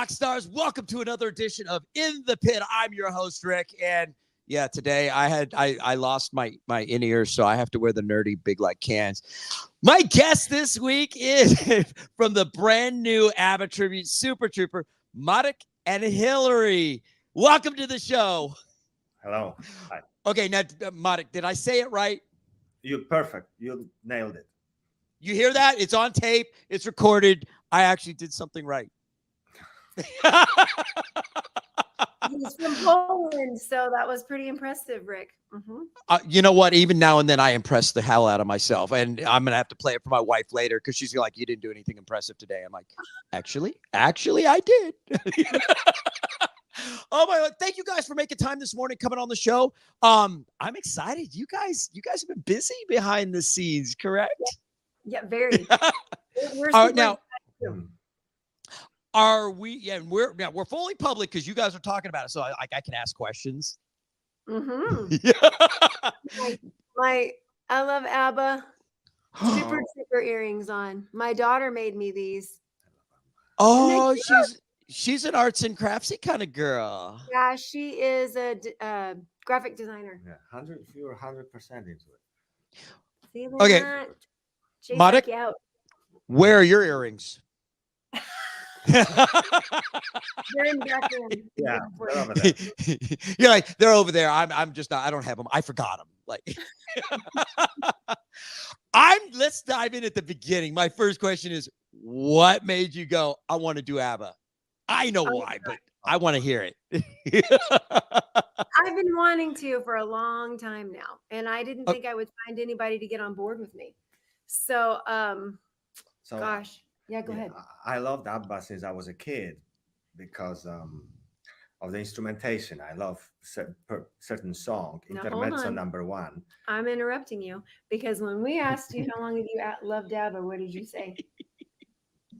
rock stars? Welcome to another edition of In the Pit. I'm your host, Rick, and yeah, today I lost my in-ears, so I have to wear the nerdy big like cans. My guest this week is from the brand new ABBA tribute, Super Trouper, Marek Eneti. Welcome to the show. Hello. Hi. Okay, now, Marek, did I say it right? You're perfect. You nailed it. You hear that? It's on tape. It's recorded. I actually did something right. He's from Poland, so that was pretty impressive, Rick. Mm-hmm. You know what? Even now and then, I impress the hell out of myself, and I'm gonna have to play it for my wife later because she's like, "You didn't do anything impressive today." I'm like, "Actually, I did." Oh my God! Thank you guys for making time this morning, coming on the show. I'm excited. You guys have been busy behind the scenes, correct? Yeah, very. We're All right, now. excited. Are we? Yeah, we're fully public because you guys are talking about it, so I can ask questions. Mm-hmm. Yeah. I love ABBA. Super Trouper earrings on. My daughter made me these. Oh, she's an arts and craftsy kind of girl. Yeah, she is a graphic designer. Yeah, you're 100% into it. See Okay. that? Chase Marek, Becky out. where are your earrings? They're in the background. Yeah, they're over there. You're like, they're over there. I'm just not, I don't have them. I forgot them. Like, let's dive in at the beginning. My first question is, what made you go, I want to do ABBA? I know why, but I want to hear it. I've been wanting to for a long time now, and I didn't think I would find anybody to get on board with me. So, gosh. Yeah, go ahead. I loved ABBA since I was a kid because of the instrumentation. I love certain song, Now, Intermezzo #1. I'm interrupting you because when we asked you how long have you loved ABBA, what did you say?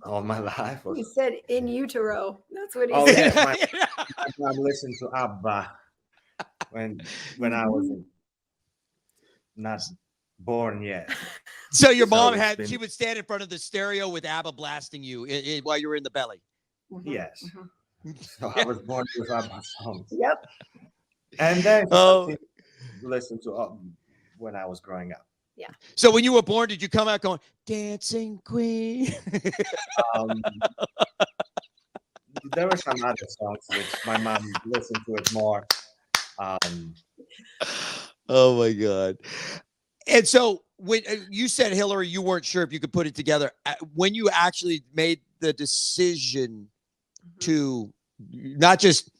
All my life. You said in utero. That's what he Yes, said. my mom listened to ABBA when I was not born yet. So your mom she would stand in front of the stereo with ABBA blasting you while you were in the belly. Mm-hmm. Yes. Mm-hmm. So I was born with ABBA songs. Yep. And then listen to when I was growing up. Yeah. So when you were born, did you come out going, Dancing Queen? There were some other songs which my mom listened to it more. Oh my God. And so when you said, Hillary, you weren't sure if you could put it together. When you actually made the decision to not just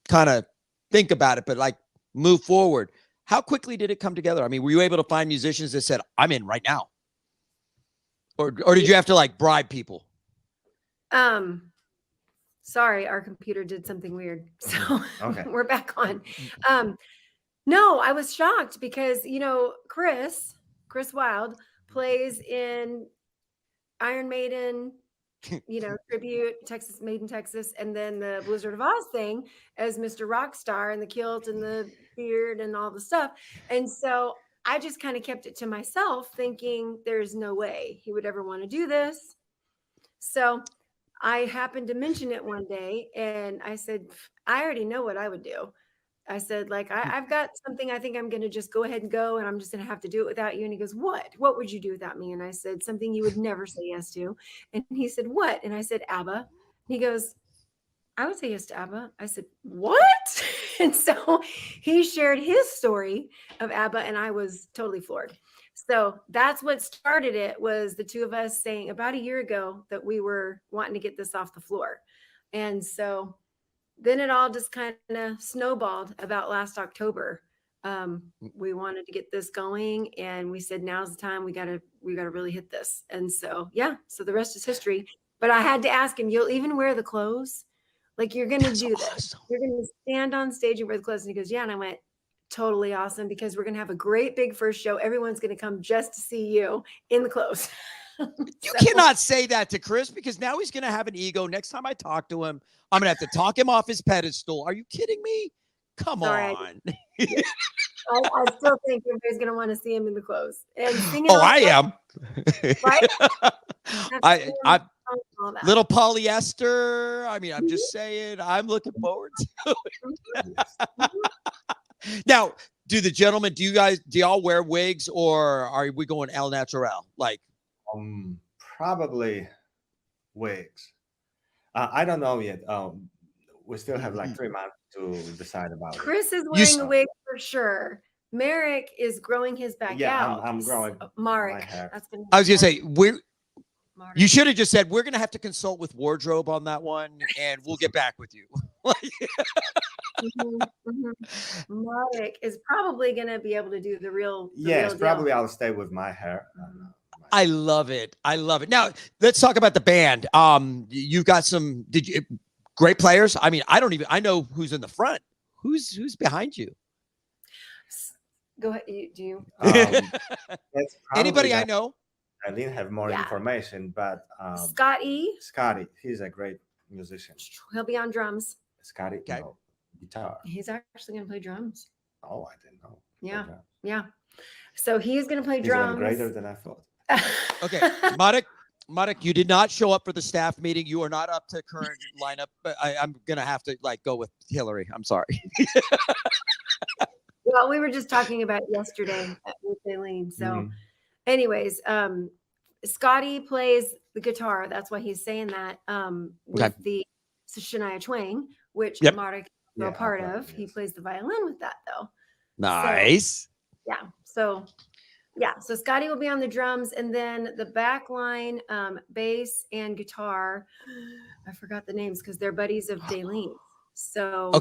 kind of think about it, but like move forward, how quickly did it come together? I mean, were you able to find musicians that said, I'm in right now? Or did you have to like bribe people? Sorry, our computer did something weird. So Okay. We're back on. No, I was shocked because, Chris Wilde plays in Iron Maiden, tribute, Texas, Made in Texas, and then the Blizzard of Oz thing as Mr. Rockstar and the kilt and the beard and all the stuff. And so I just kind of kept it to myself thinking there's no way he would ever want to do this. So I happened to mention it one day and I said, I already know what I would do. I said, I've got something I think I'm going to just go ahead and go, and I'm just going to have to do it without you. And he goes, what? What would you do without me? And I said, something you would never say yes to. And he said, what? And I said, ABBA. And he goes, I would say yes to ABBA. I said, what? And so he shared his story of ABBA, and I was totally floored. So that's what started it, was the two of us saying about a year ago that we were wanting to get this off the floor. And so then it all just kind of snowballed about last October. We wanted to get this going, and we said, now's the time. We gotta really hit this. And so, so the rest is history. But I had to ask him, you'll even wear the clothes? Like, you're going to do this. Awesome. You're going to stand on stage and wear the clothes. And he goes, yeah. And I went, totally awesome, because we're going to have a great big first show. Everyone's going to come just to see you in the clothes. You cannot say that to Chris, because now he's going to have an ego. Next time I talk to him, I'm going to have to talk him off his pedestal. Are you kidding me? Come on. I still think everybody's going to want to see him in the clothes. And singing I am. Right? all that. Little polyester. I mean, I'm just saying, I'm looking forward to it. Now, do y'all wear wigs, or are we going el natural? Like, probably wigs. I don't know yet. We still have like 3 months to decide about it. Chris is wearing a wig for sure. Marek is growing his back out. I'm growing Marek. my hair. I was gonna say you should have just said we're gonna have to consult with wardrobe on that one, and we'll get back with you. Marek is probably gonna be able to do the real. Yes, real probably deal. I'll stay with my hair. I love it. I love it. Now let's talk about the band. You've got some. Great players? I mean, I know who's in the front. Who's behind you? Go ahead. Do you? Anybody I know? I didn't have more information, but Scotty, he's a great musician. He'll be on drums. Scotty, no, guitar. He's actually going to play drums. Oh, I didn't know. Yeah. So he's going to play drums. He's greater than I thought. Okay, Marek, you did not show up for the staff meeting. You are not up to current lineup, but I'm gonna have to go with Hillary. I'm sorry. Well, we were just talking about yesterday with Aileen. So, anyways, Scotty plays the guitar. That's why he's saying that. With the Shania Twain, which Marek is a part of. He plays the violin with that, though. Nice. So, so Scotty will be on the drums, and then the back line, bass and guitar. I forgot the names because they're buddies of Daleen. So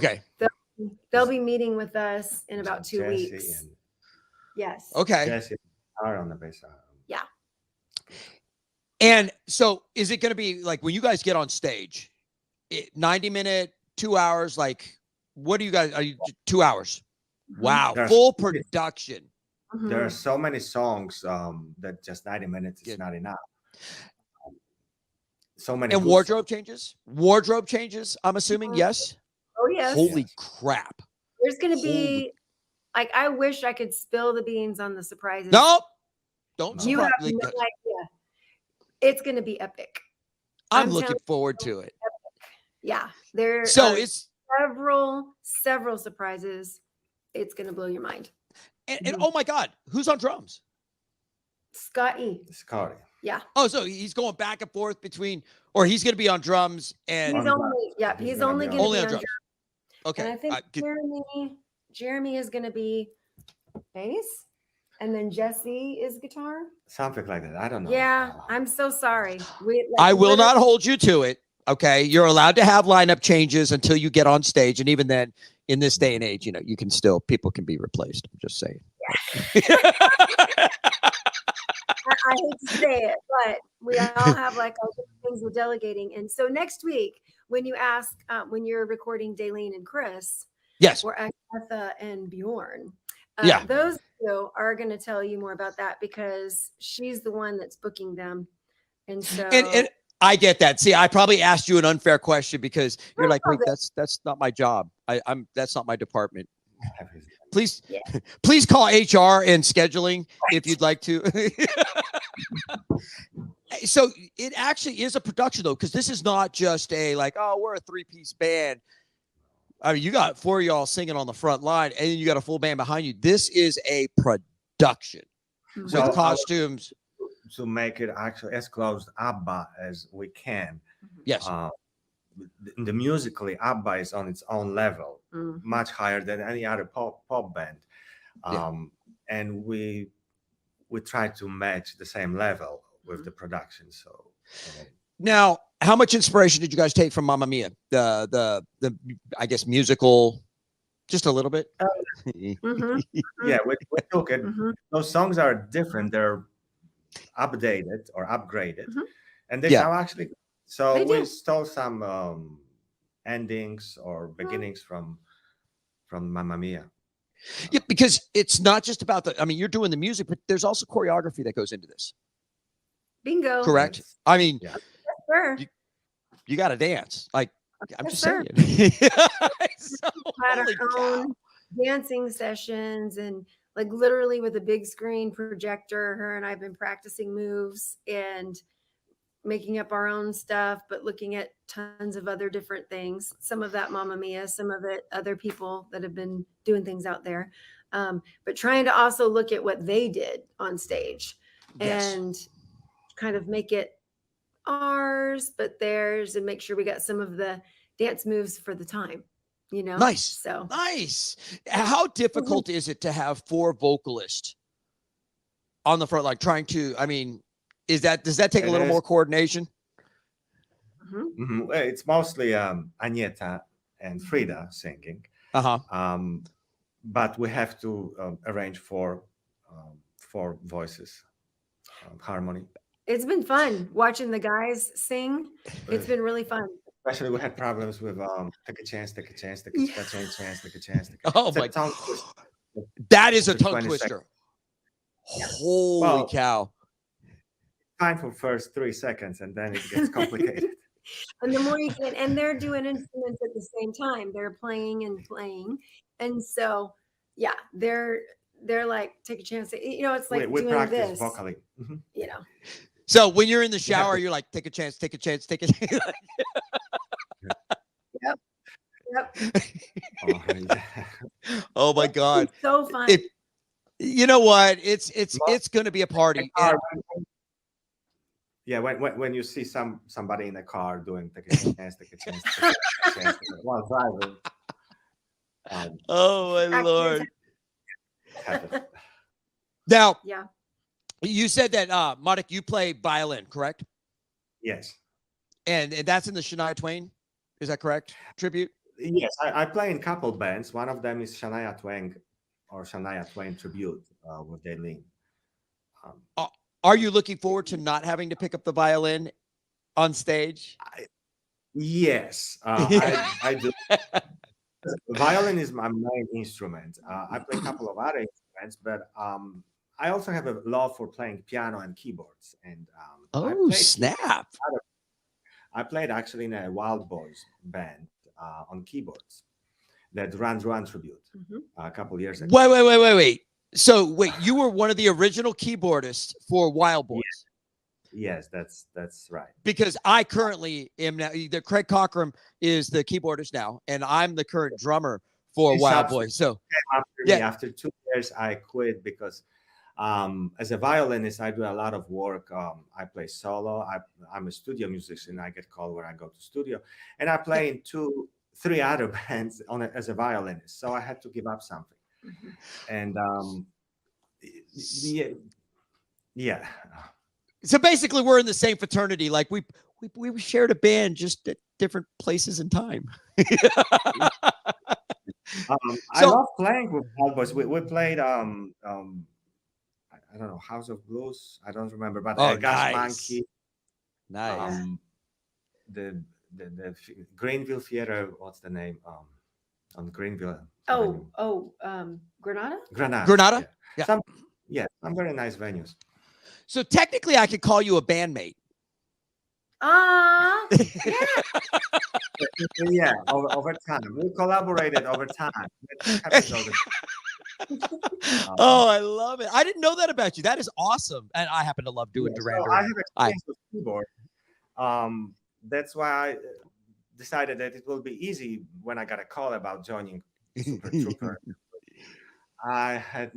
they'll be meeting with us in about 2 weeks. Yes. Okay. Jesse on the bass. Yeah. And so, is it going to be like when you guys get on stage, 90-minute, 2 hours? Like, what do you guys? Are you 2 hours? Wow, full production. There are so many songs that just 90 minutes is not enough. So many. And wardrobe changes? Wardrobe changes, I'm assuming, yes? Oh, yes. Holy crap. There's going to be, I wish I could spill the beans on the surprises. Nope. Don't. You have no idea. It's going to be epic. I'm looking forward to it. Epic. Yeah. There it's several surprises. It's going to blow your mind. And oh my God, who's on drums? Scotty. Yeah. Oh, so he's going back and forth between, or he's going to be on drums and he's only going to be on drums. Okay. And I think Jeremy is going to be bass, and then Jesse is guitar. Something like that. I don't know. Yeah, I'm so sorry. I will not hold you to it. Okay, you're allowed to have lineup changes until you get on stage, and even then, in this day and age, you can still, people can be replaced. I'm just saying. Yeah. I hate to say it, but we all have our things we're delegating. And so next week, when you ask, when you're recording Daleen and Chris, yes, or Agatha and Bjorn, those two are going to tell you more about that because she's the one that's booking them. And so, and I get that. See, I probably asked you an unfair question because you're like, wait, that's not my job. That's not my department. Please call HR and scheduling if you'd like to. So it actually is a production though, because this is not just a we're a 3-piece band. I mean, you got 4 of y'all singing on the front line, and you got a full band behind you. This is a production with costumes. To make it actually as close to ABBA as we can. Yes. The musically, ABBA is on its own level, much higher than any other pop band. And we try to match the same level with the production. So now, how much inspiration did you guys take from Mamma Mia? The I guess musical, just a little bit. Yeah, we took it. Those songs are different. They're updated or upgraded, and they sound actually. So we stole some endings or beginnings from Mamma Mia. Yeah, because it's not just about you're doing the music, but there's also choreography that goes into this. Bingo. Correct. Yes. I mean, sure. You got to dance. I'm just saying. Had our own dancing sessions and literally with a big screen projector. Her and I've been practicing moves, and making up our own stuff, but looking at tons of other different things. Some of that Mamma Mia, some of it other people that have been doing things out there. But trying to also look at what they did on stage and kind of make it ours, but theirs, and make sure we got some of the dance moves for the time, you know? Nice. So nice. How difficult is it to have 4 vocalists on the front, like trying to, I mean, does that take a little more coordination? It's mostly Agneta and Frida singing. But we have to arrange 4 voices, harmony. It's been fun watching the guys sing. It's been really fun. Especially we had problems with take a chance, take a chance, take a chance, take a chance. Oh my God. That is a tongue twister. Holy cow. Fine for first 3 seconds and then it gets complicated. And the more you can, and they're doing instruments at the same time. They're playing and playing. And so, yeah, they're like, take a chance. You know, it's like we doing practice this vocally. You know. So when you're in the shower, you're like, take a chance, take a chance, take a chance. Yep. Oh my God. It's so fun. You know what? It's going to be a party. Yeah, when you see somebody in a car doing take a chance, take a chance, take a chance, while driving. Oh my Lord. Now, you said that Marek, you play violin, correct? Yes. And that's in the Shania Twain, is that correct? Tribute? Yes, I play in a couple bands. One of them is Shania Twain or Shania Twain Tribute with Daylene. Are you looking forward to not having to pick up the violin on stage? Yes, I do. Violin is my main instrument. I play a couple of other instruments, but I also have a love for playing piano and keyboards. And snap! I played actually in a Wild Boys band on keyboards that Run Tribute a couple of years ago. Wait. So wait, you were one of the original keyboardists for Wild Boys. Yes, that's right. Because I currently am now. Craig Cockrum is the keyboardist now, and I'm the current drummer for Wild Boys. So after 2 years, I quit because as a violinist, I do a lot of work. I play solo. I'm a studio musician. I get called where I go to studio, and I play in 2-3 other bands as a violinist. So I had to give up something. And yeah. So basically, we're in the same fraternity. Like we shared a band, just at different places and time. I love playing with Wild Boys. We played I don't know, House of Blues. I don't remember, but Gas Monkey. Nice. The Greenville Theater. What's the name? On Greenville. Granada. Granada. Yeah. Some very nice venues. So technically, I could call you a bandmate. Yeah. Over time, we collaborated over time. Oh, I love it. I didn't know that about you. That is awesome. And I happen to love doing Duran Duran. I have experience with keyboard. That's why I decided that it will be easy when I got a call about joining Super Trouper. I had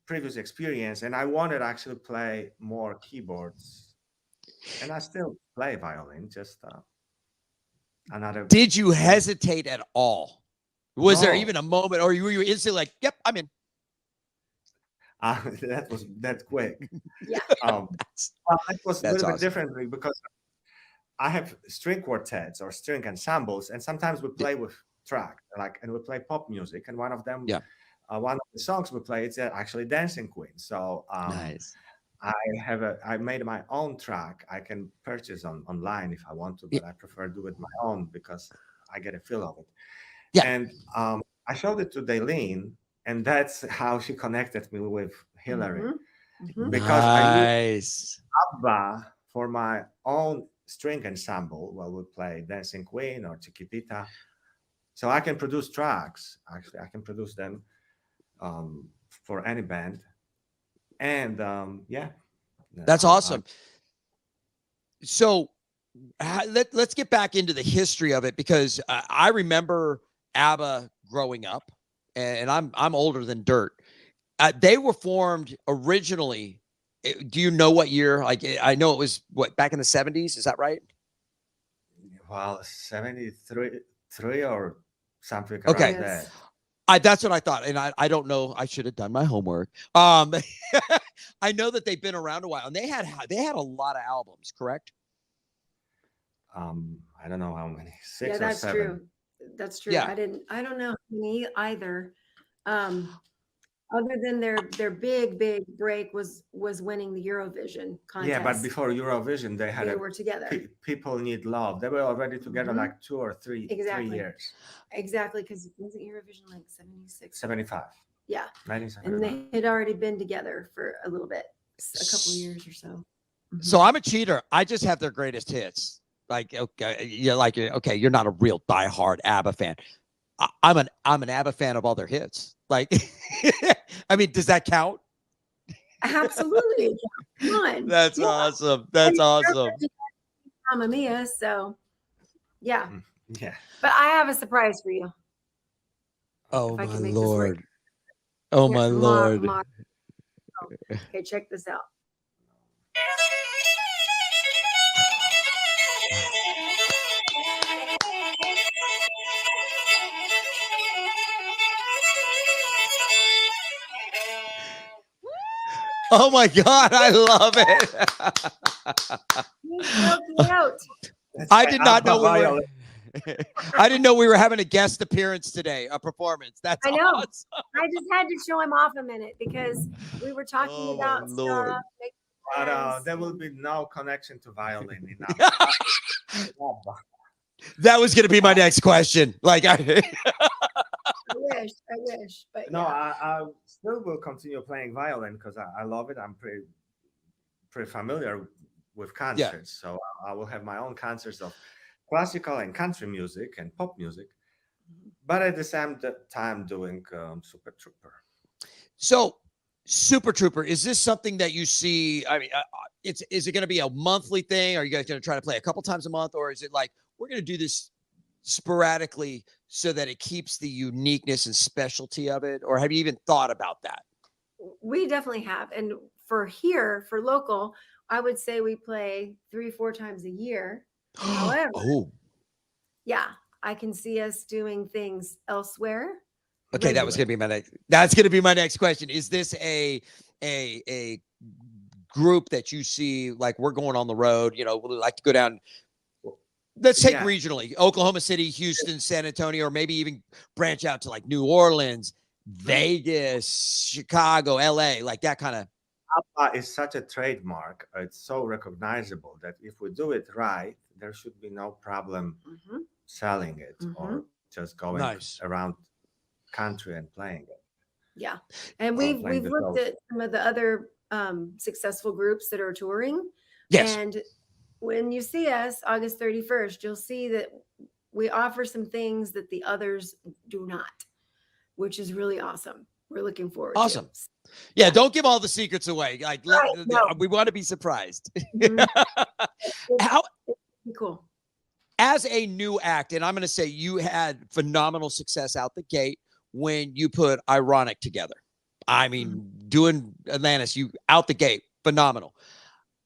previous experience, and I wanted to actually play more keyboards. And I still play violin, just another. Did you hesitate at all? Was there even a moment, or were you instantly like, "Yep, I'm in"? That was that quick. Yeah. It was a little bit differently because I have string quartets or string ensembles, and sometimes we play with track, and we play pop music, and one of them, one of the songs we play, it's actually Dancing Queen. So nice. I made my own track. I can purchase online if I want to, but I prefer do it my own because I get a feel of it. Yeah. And I showed it to Daylene, and that's how she connected me with Hillary. Because I used ABBA for my own string ensemble. Well, we play Dancing Queen or Chiquitita. So I can produce tracks. Actually, I can produce them for any band. And that's awesome. So let's get back into the history of it, because I remember ABBA growing up, and I'm older than dirt. They were formed originally. Do you know what year? Like, I know it was back in the 70s. Is that right? Well, 73 or something Okay. around that. That's what I thought. And I don't know. I should have done my homework. I know that they've been around a while, and they had a lot of albums, correct? I don't know how many. 6 yeah, or that's 7. true. That's true. Yeah. I don't know me either. Other than their big break was winning the Eurovision contest. Yeah, but before Eurovision, they were together. People Need Love. They were already together like 2 or 3 years. Exactly, because wasn't Eurovision like 76? 75. Yeah. 1975. And they had already been together for a little bit, a couple of years or so. So I'm a cheater. I just have their greatest hits. Like, okay, you're not a real diehard ABBA fan. I'm an ABBA fan of all their hits. Like, I mean, does that count? Absolutely. Come on. That's awesome. That's awesome. Mamma Mia. So, yeah. Yeah. But I have a surprise for you. Oh, my Lord. Oh, my Lord. Okay, check this out. Oh my God, I love it. I did not know I didn't know we were having a guest appearance today, a performance. That's awesome. I just had to show him off a minute because we were talking about stuff. But there will be no connection to violin enough. That was going to be my next question. Like, I wish, but no, yeah. I still will continue playing violin because I love it. I'm pretty familiar with concerts, so I will have my own concerts of classical and country music and pop music, but at the same time doing Super Trouper. So, Super Trouper, is this something that you see? I mean, is it going to be a monthly thing? Are you guys going to try to play a couple times a month, or is it like we're going to do this sporadically so that it keeps the uniqueness and specialty of it? Or have you even thought about that? We definitely have. And for local, I would say we play 3-4 times a year. However, yeah, I can see us doing things elsewhere. Okay, that was going to be that's going to be my next question. Is this a group that you see, like, we're going on the road, we like to go down, let's take regionally, Oklahoma City, Houston, San Antonio, or maybe even branch out to like New Orleans, Vegas, Chicago, LA, like that kind of. ABBA is such a trademark. It's so recognizable that if we do it right, there should be no problem selling it or just going around country and playing it. Yeah. And we've looked at some of the other successful groups that are touring. Yes. And when you see us August 31st, you'll see that we offer some things that the others do not, which is really awesome. We're looking forward to it. Yeah, don't give all the secrets away. Like, we want to be surprised. How cool. As a new act, and I'm going to say you had phenomenal success out the gate when you put Ironic together. I mean, doing Atlantis, you out the gate, phenomenal.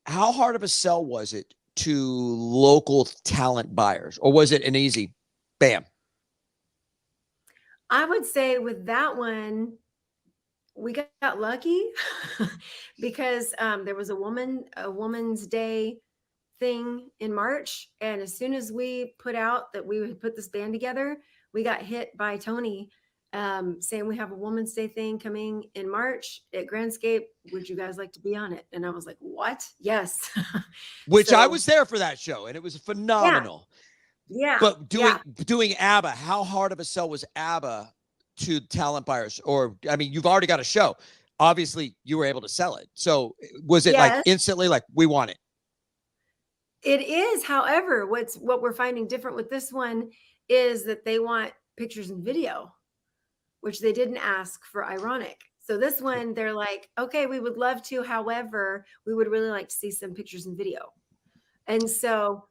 How hard of a sell was it to local talent buyers, or was it an easy bam? I would say with that one, we got lucky because there was a Woman's Day thing in March. And as soon as we put out that we would put this band together, we got hit by Tony saying we have a Woman's Day thing coming in March at Grandscape. Would you guys like to be on it? And I was like, what? Yes. Which I was there for that show, and it was phenomenal. Yeah. But doing ABBA, how hard of a sell was ABBA to talent buyers? Or, I mean, you've already got a show. Obviously, you were able to sell it. So was it like instantly like, we want it? It is. However, what we're finding different with this one is that they want pictures and video, which they didn't ask for Ironic. So this one, they're like, okay, we would love to. However, we would really like to see some pictures and video. And so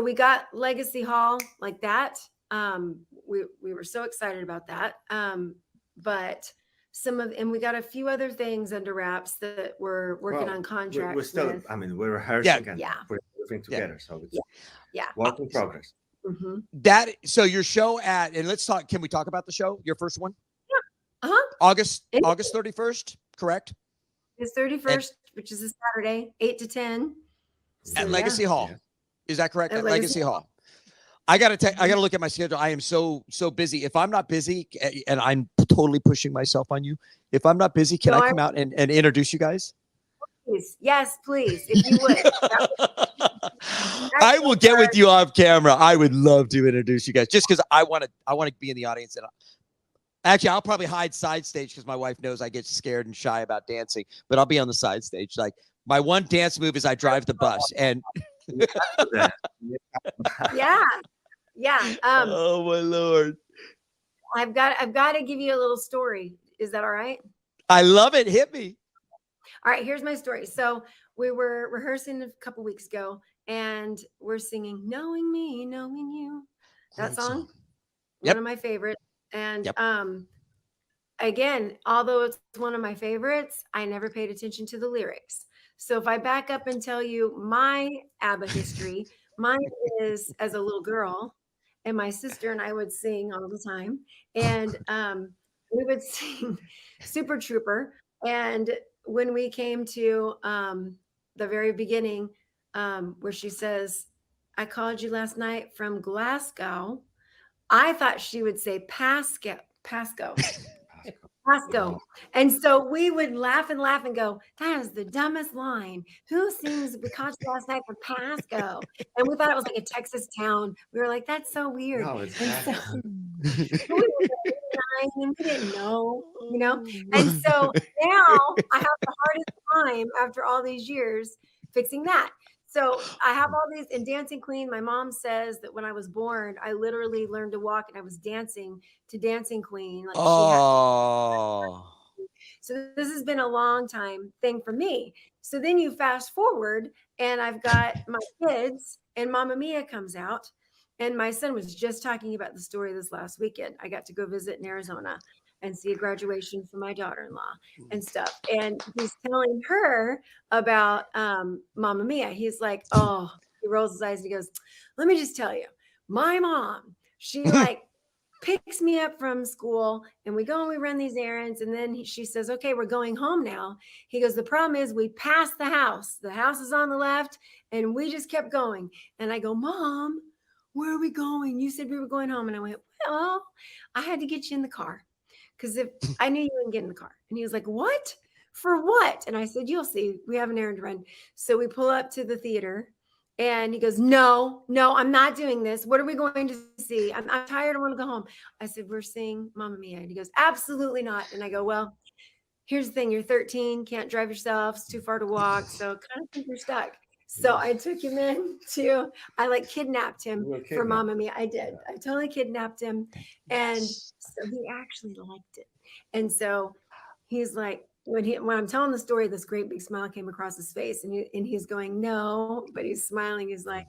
we got Legacy Hall like that. We were so excited about that. But and we got a few other things under wraps that we're working on contracts. We're still, I mean, we're rehearsing and putting everything together. So it's work in progress. Mm-hmm. So your show and let's talk, can we talk about the show? Your first one? Yeah. Uh-huh. August 31st, correct? It's 31st, which is a Saturday, 8 to 10. At Legacy Hall. Is that correct? At Legacy Hall. I gotta look at my schedule. I am so busy. If I'm not busy, and I'm totally pushing myself on you, if I'm not busy, can I come out and introduce you guys? Please. Yes, please. If you would. I will get with you off camera. I would love to introduce you guys just because I want to be in the audience. And actually, I'll probably hide side stage because my wife knows I get scared and shy about dancing, but I'll be on the side stage. Like my one dance move is I drive the bus and yeah. Oh my Lord. I've got to give you a little story. Is that all right? I love it. Hit me. All right, here's my story. So we were rehearsing a couple weeks ago and we're singing Knowing Me, Knowing You. That song. One of my favorites. And again, although it's one of my favorites, I never paid attention to the lyrics. So if I back up and tell you my ABBA history, mine is as a little girl, and my sister and I would sing all the time. And we would sing Super Trouper. And when we came to the very beginning, where she says, I called you last night from Glasgow, I thought she would say Pasco. And so we would laugh and go, that is the dumbest line. Who sings We Caught You Last Night from Pasco? And we thought it was like a Texas town. We were like, that's so weird. No, it's we didn't know, And so now I have the hardest time after all these years fixing that. So I have all these in Dancing Queen. My mom says that when I was born, I literally learned to walk and I was dancing to Dancing Queen. Like so this has been a long time thing for me. So then you fast forward and I've got my kids and Mamma Mia comes out. And my son was just talking about the story this last weekend. I got to go visit in Arizona and see a graduation for my daughter-in-law and stuff. And he's telling her about Mamma Mia. He's like, oh, he rolls his eyes and he goes, let me just tell you, my mom, she like picks me up from school and we go and we run these errands. And then she says, okay, we're going home now. He goes, the problem is we passed the house. The house is on the left and we just kept going. And I go, Mom, where are we going? You said we were going home. And I went, well, I had to get you in the car because if I knew you wouldn't get in the car. And he was like, what? For what? And I said, you'll see. We have an errand to run. So we pull up to the theater and he goes, no, I'm not doing this. What are we going to see? I'm tired. I want to go home. I said, we're seeing Mamma Mia. And he goes, absolutely not. And I go, well, here's the thing. You're 13, can't drive yourself. It's too far to walk. So kind of think you're stuck. So I took him I like kidnapped him for Mamma Mia. I did. I totally kidnapped him. And so he actually liked it. And so he's like, when I'm telling the story, this great big smile came across his face and he's going, no, but he's smiling. He's like,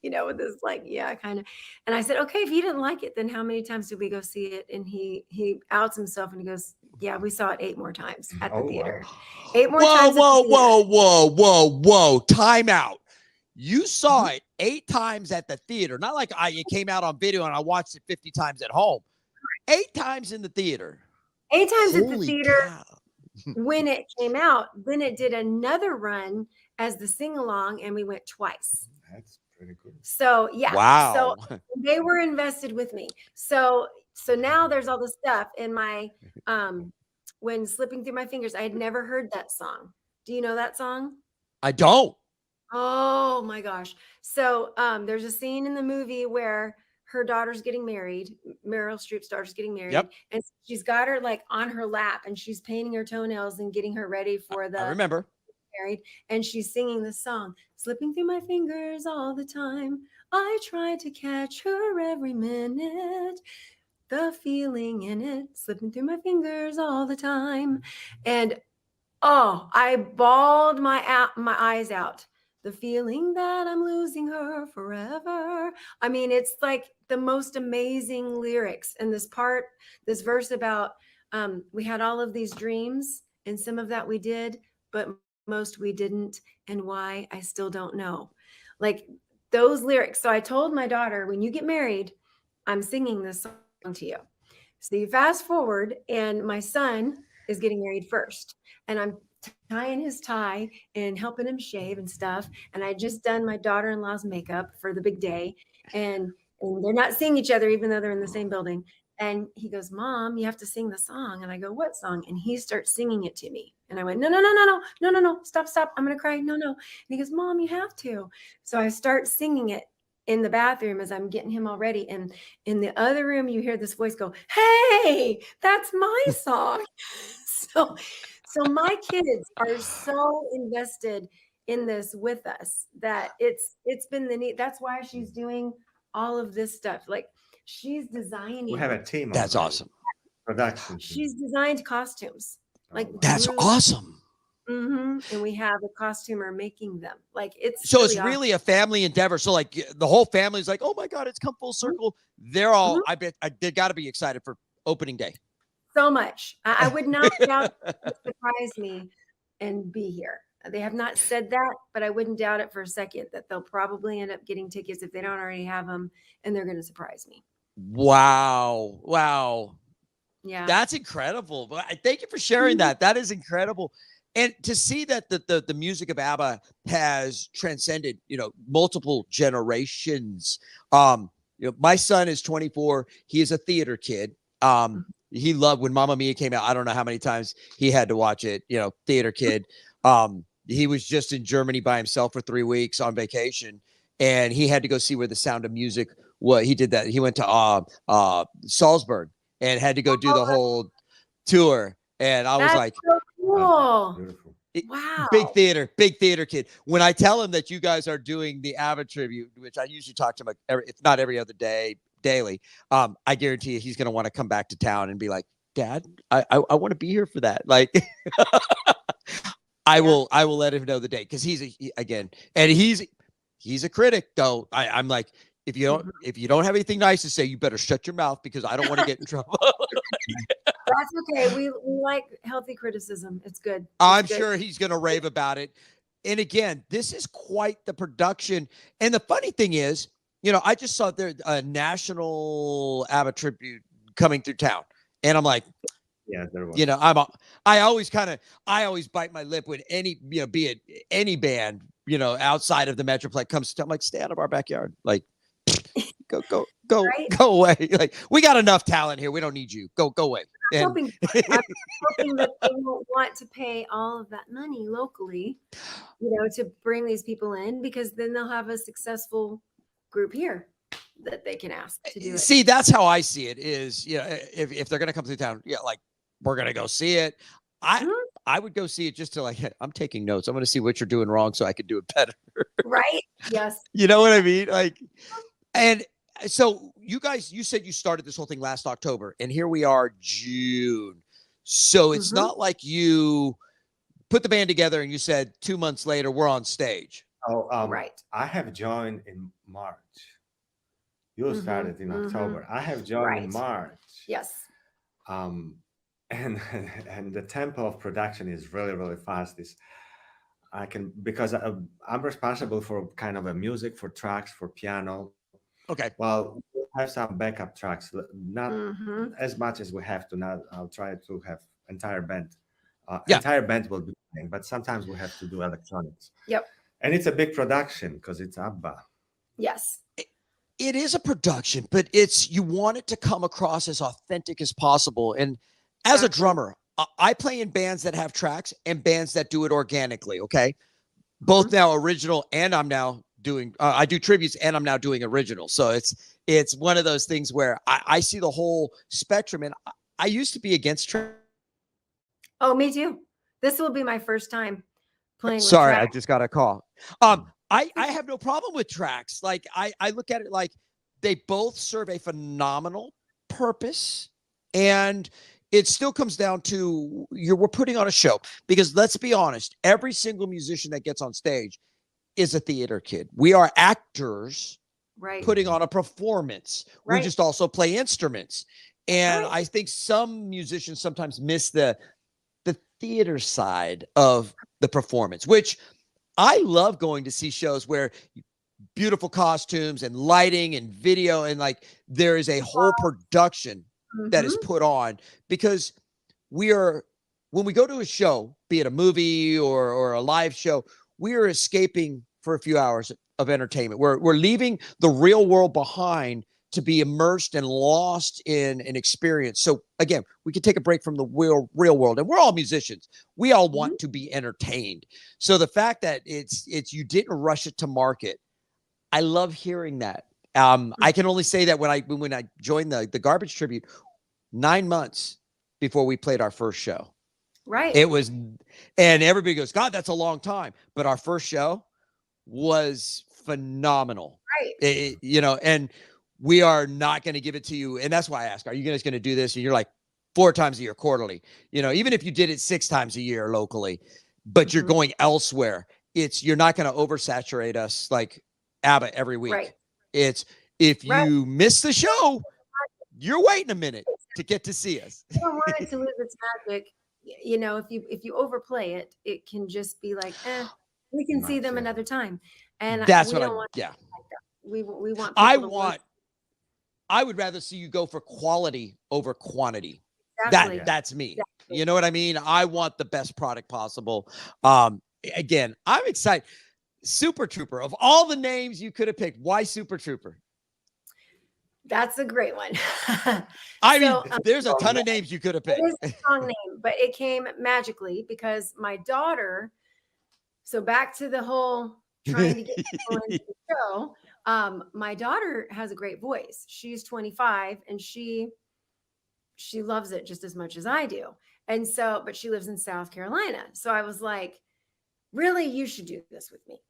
with this like, yeah, kind of. And I said, okay, if you didn't like it, then how many times did we go see it? And he outs himself and he goes, yeah, we saw it 8 more times at the theater. Wow. 8 more times. Whoa. Time out. You saw it 8 times at the theater. Not like it came out on video and I watched it 50 times at home. 8 times in the theater. 8 times at the theater. When it came out, then it did another run as the sing-along and we went twice. That's pretty cool. So yeah. Wow. So they were invested with me. So now there's all this stuff in my when Slipping Through My Fingers. I had never heard that song. Do you know that song? I don't. Oh my gosh. So there's a scene in the movie where her daughter's getting married. Meryl Streep's daughter's getting married. Yep. And she's got her like on her lap and she's painting her toenails and getting her ready for the I remember. Married. And she's singing the song, slipping through my fingers all the time. I try to catch her every minute. The feeling in it, slipping through my fingers all the time. And I bawled my eyes out the feeling that I'm losing her forever. I mean, it's like the most amazing lyrics. And this verse about we had all of these dreams, and some of that we did, but most we didn't, and why I still don't know. Like those lyrics. So I told my daughter, when you get married, I'm singing this song to you. So you fast forward, and my son is getting married first, and I'm tying his tie and helping him shave and stuff. And I just done my daughter-in-law's makeup for the big day, and they're not seeing each other, even though they're in the same building. And he goes, Mom, you have to sing the song. And I go, what song? And he starts singing it to me. And I went, no, stop. I'm going to cry. No. And he goes, Mom, you have to. So I start singing it in the bathroom as I'm getting him all ready. And in the other room, you hear this voice go, hey, that's my song. So my kids are so invested in this with us that it's been the need. That's why she's doing all of this stuff. Like she's designing. We have a team. That's awesome. Production. She's designed costumes. Like that's awesome. And we have a costumer making them. Like it's so really it's really a family endeavor. So like the whole family is like, oh my God, it's come full circle. They're all. I bet they got to be excited for opening day. So much. I would not doubt it would surprise me and be here. They have not said that, but I wouldn't doubt it for a second that they'll probably end up getting tickets if they don't already have them, and they're going to surprise me. Wow. Yeah. That's incredible. Thank you for sharing that. That is incredible. And to see that the music of ABBA has transcended, multiple generations. My son is 24. He is a theater kid. He loved when Mamma Mia came out. I don't know how many times he had to watch it, theater kid. He was just in Germany by himself for 3 weeks on vacation, and he had to go see where the Sound of Music was. He did that. He went to Salzburg and had to go do the whole tour. And I was like, so cool. Wow. Big theater kid. When I tell him that you guys are doing the ABBA tribute, which I usually talk to him, if not every other day, daily, I guarantee you he's going to want to come back to town and be like, Dad, I want to be here for that. Like, I will let him know the date, because he's a critic though. I'm like, if you don't have anything nice to say, you better shut your mouth, because I don't want to get in trouble. That's okay. We like healthy criticism. It's good. I'm sure he's going to rave about it. And again, this is quite the production. And the funny thing is, I just saw there a national ABBA tribute coming through town, and I'm like, yeah, there was. I always bite my lip when any, be it any band, outside of the Metroplex comes to, I'm like, stay out of our backyard. Like, go right? Go away. Like, we got enough talent here. We don't need you. Go away. I'm hoping that they won't want to pay all of that money locally, to bring these people in, because then they'll have a successful group here that they can ask to do it. See, that's how I see it is, if they're going to come through town, like, we're going to go see it. I would go see it just to, like, I'm taking notes. I'm going to see what you're doing wrong so I can do it better. Right. Yes. You know what I mean? Like, and so you said you started this whole thing last October, and here we are, June. So it's not like you put the band together and you said 2 months later, we're on stage. Oh, right. I have joined in March. You started in October. I have joined in March. Yes. And the tempo of production is really, really fast. Because I'm responsible for kind of a music, for tracks, for piano. Okay. Well, we have some backup tracks, not as much as we have to now. I'll try to have entire band. Entire band will be playing, but sometimes we have to do electronics. Yep. And it's a big production because it's ABBA. Yes. It is a production, but you want it to come across as authentic as possible. And as a drummer, I play in bands that have tracks and bands that do it organically. Okay. Both now original, and I'm now doing, I do tributes, and I'm now doing original. So it's one of those things where I see the whole spectrum, and I used to be against Oh, me too. This will be my first time playing with Sorry, tracks. I just got a call. I have no problem with tracks. Like, I look at it like they both serve a phenomenal purpose, and it still comes down to we're putting on a show, because let's be honest, every single musician that gets on stage is a theater kid. We are actors right. putting on a performance. Right. We just also play instruments. And Right. I think some musicians sometimes miss the theater side of the performance, which I love going to see shows where beautiful costumes and lighting and video, and like there is a whole production that is put on, because when we go to a show, be it a movie or a live show, we are escaping for a few hours of entertainment. We're leaving the real world behind to be immersed and lost in an experience. So again, we can take a break from the real world, and we're all musicians. We all want to be entertained. So the fact that it's you didn't rush it to market, I love hearing that. I can only say that when I joined the Garbage Tribute, 9 months before we played our first show. Right. It was, and everybody goes, God, that's a long time. But our first show was phenomenal. Right. And we are not going to give it to you. And that's why I ask, are you guys going to do this? And you're like, 4 times a year, quarterly, even if you did it 6 times a year locally, but you're going elsewhere, you're not going to oversaturate us like ABBA every week. Right. It's, if you miss the show, you're waiting a minute to get to see us. You don't want it to lose its magic. If you overplay it, it can just be like, we can see them another time. And that's what we want. I would rather see you go for quality over quantity. Exactly. That's me. Exactly. You know what I mean? I want the best product possible. Again, I'm excited. Super Trouper, of all the names you could have picked, why Super Trouper? That's a great one. There's a ton of names you could have picked. It is a strong name, but it came magically because my daughter. So back to the whole trying to get people into the show. My daughter has a great voice. She's 25 and she loves it just as much as I do. And so, but she lives in South Carolina. So I was like, really, you should do this with me.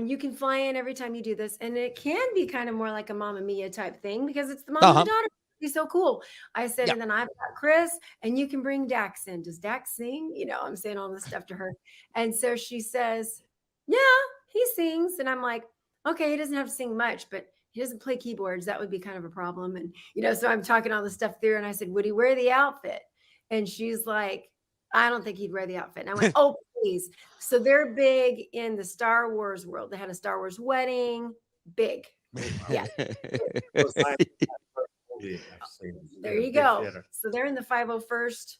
You can fly in every time you do this. And it can be kind of more like a Mamma Mia type thing because it's the mom and the daughter. It'd be so cool. I said, and then I've got Chris and you can bring Dax in. Does Dax sing? I'm saying all this stuff to her. And so she says, yeah, he sings. And I'm like, okay, he doesn't have to sing much, but he doesn't play keyboards. That would be kind of a problem. And, so I'm talking all this stuff through and I said, would he wear the outfit? And she's like, I don't think he'd wear the outfit. And I went, oh, please. So they're big in the Star Wars world. They had a Star Wars wedding. Big. Yeah. There you go. So they're in the 501st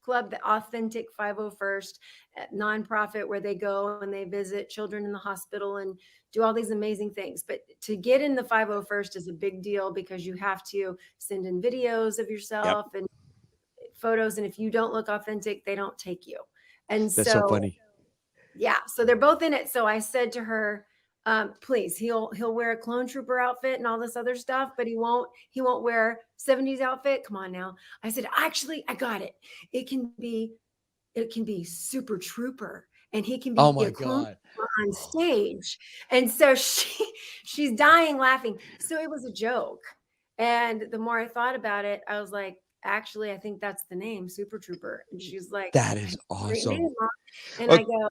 Club, the authentic 501st nonprofit where they go and they visit children in the hospital and do all these amazing things. But to get in the 501st is a big deal because you have to send in videos of yourself and photos. And if you don't look authentic, they don't take you. And that's so funny. Yeah. So they're both in it. So I said to her, please, he'll wear a clone trooper outfit and all this other stuff, but he won't wear 70s outfit. Come on now. I said, actually, I got it. It can be Super Trouper and he can be a clone on stage. And so she's dying laughing. So it was a joke. And the more I thought about it, I was like, actually, I think that's the name, Super Trouper. And she's like, that is awesome. Name, and I go,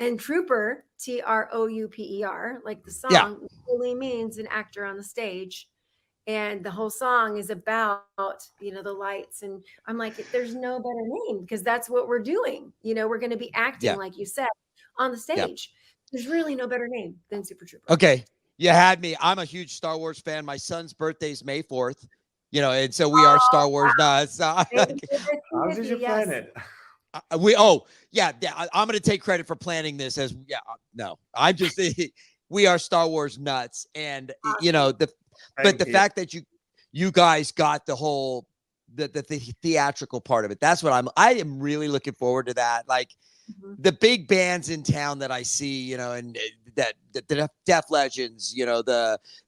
and Trouper, Trouper, like the song really means an actor on the stage. And the whole song is about, the lights. And I'm like, there's no better name because that's what we're doing. We're going to be acting, like you said, on the stage. There's really no better name than Super Trouper. Okay. You had me. I'm a huge Star Wars fan. My son's birthday is May 4th. And so we are Star Wars nuts. How did you plan it? I'm going to take credit for planning this I'm just, we are Star Wars nuts. And, the fact that you guys got the whole, the theatrical part of it, that's what I am really looking forward to that. Like the big bands in town that I see, and that the Def Legends,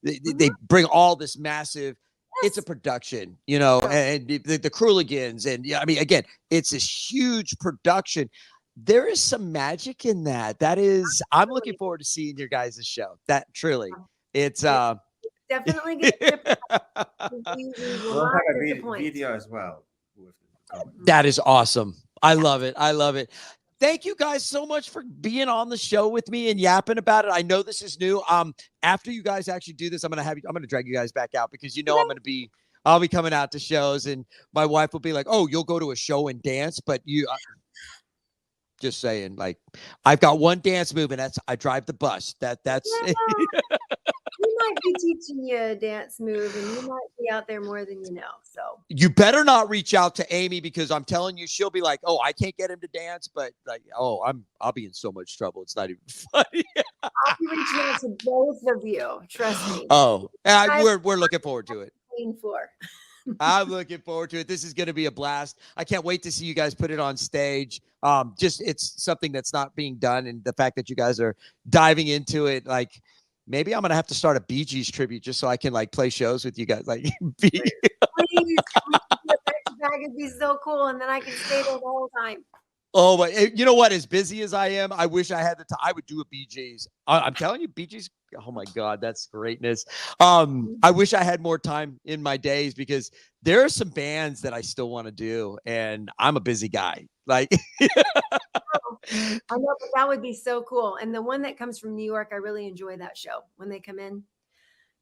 they bring all this massive, it's a production, and the Cruligans. And again, it's this huge production. There is some magic in that. That is, I'm looking forward to seeing your guys' show. That truly, it's definitely good. We'll have a video as well. That is awesome. I love it. thank you guys so much for being on the show with me and yapping about it. I know this is new. After you guys actually do this, I'm gonna drag you guys back out because I'll be coming out to shows, and my wife will be like, "Oh, you'll go to a show and dance," but just saying, like, I've got one dance move, and that's I drive the bus. That's yeah. We might be teaching you a dance move, and you might be out there more than you know. So you better not reach out to Amy, because I'm telling you, she'll be like, "Oh, I can't get him to dance," but like, "Oh, I'll be in so much trouble. It's not even funny." I'll be reaching out to both of you. Trust me. Oh, we're looking forward to it. Clean floor. I'm looking forward to it. This is going to be a blast. I can't wait to see you guys put it on stage. It's something that's not being done, and the fact that you guys are diving into it, like, maybe I'm gonna have to start a Bee Gees tribute just so I can like play shows with you guys. Like, please, it'd be so cool, and then I can stay there the whole time. Oh, but you know what? As busy as I am, I wish I had the time. I would do a Bee Gees. I'm telling you, Bee Gees. Oh my God, that's greatness. I wish I had more time in my days, because there are some bands that I still want to do, and I'm a busy guy. Like, I know, but that would be so cool. And the one that comes from New York, I really enjoy that show when they come in.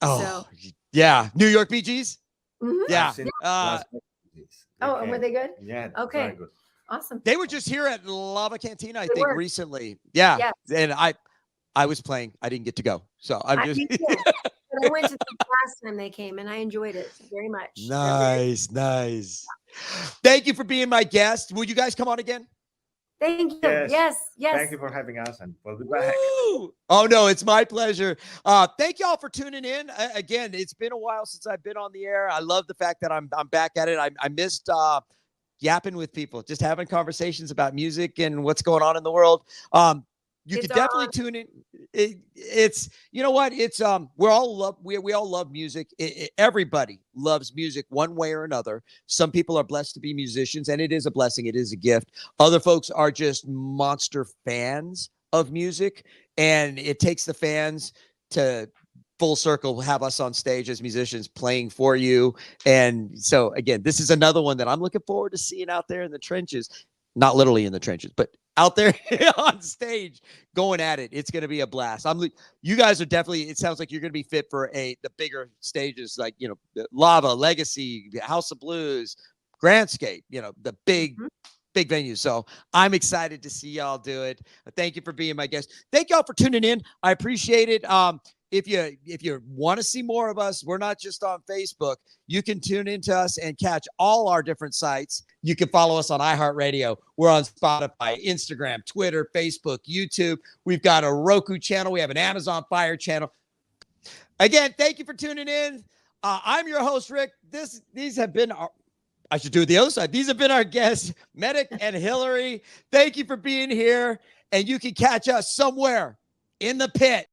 Oh, yeah, New York Bee Gees. Mm-hmm. Yeah. And were they good? Yeah. Okay. Very good. Awesome. They were just here at Lava Cantina, I think, recently. Yeah. Yes. And I was playing. I didn't get to go. So I'm just. But I went to the last time they came, and I enjoyed it very much. Nice. Thank you for being my guest. Will you guys come on again? Thank you. Yes. Thank you for having us, and we'll be back. Oh no, it's my pleasure. Thank y'all for tuning in. Again, it's been a while since I've been on the air. I love the fact that I'm back at it. I missed yapping with people, just having conversations about music and what's going on in the world. You could definitely tune in. It's, you know what? It's we all love music. Everybody loves music one way or another. Some people are blessed to be musicians, and it is a blessing. It is a gift. Other folks are just monster fans of music, and it takes the fans to full circle have us on stage as musicians playing for you. And so again, this is another one that I'm looking forward to seeing out there in the trenches. Not literally in the trenches, but out there on stage going at it. It's going to be a blast. You guys are definitely, it sounds like you're going to be fit for the bigger stages, like, you know, Lava, Legacy, House of Blues, Grandscape, you know, the big venues. So I'm excited to see y'all do it. Thank you for being my guest. Thank y'all for tuning in. I appreciate it. If you want to see more of us, we're not just on Facebook. You can tune into us and catch all our different sites. You can follow us on iHeart Radio. We're on Spotify, Instagram, Twitter, Facebook, YouTube. We've got a Roku channel. We have an Amazon Fire channel. Again, thank you for tuning in. I'm your host, Rick. These have been I should do it the other side. These have been our guests, Medic and Hillary. Thank you for being here. And you can catch us somewhere in the pit.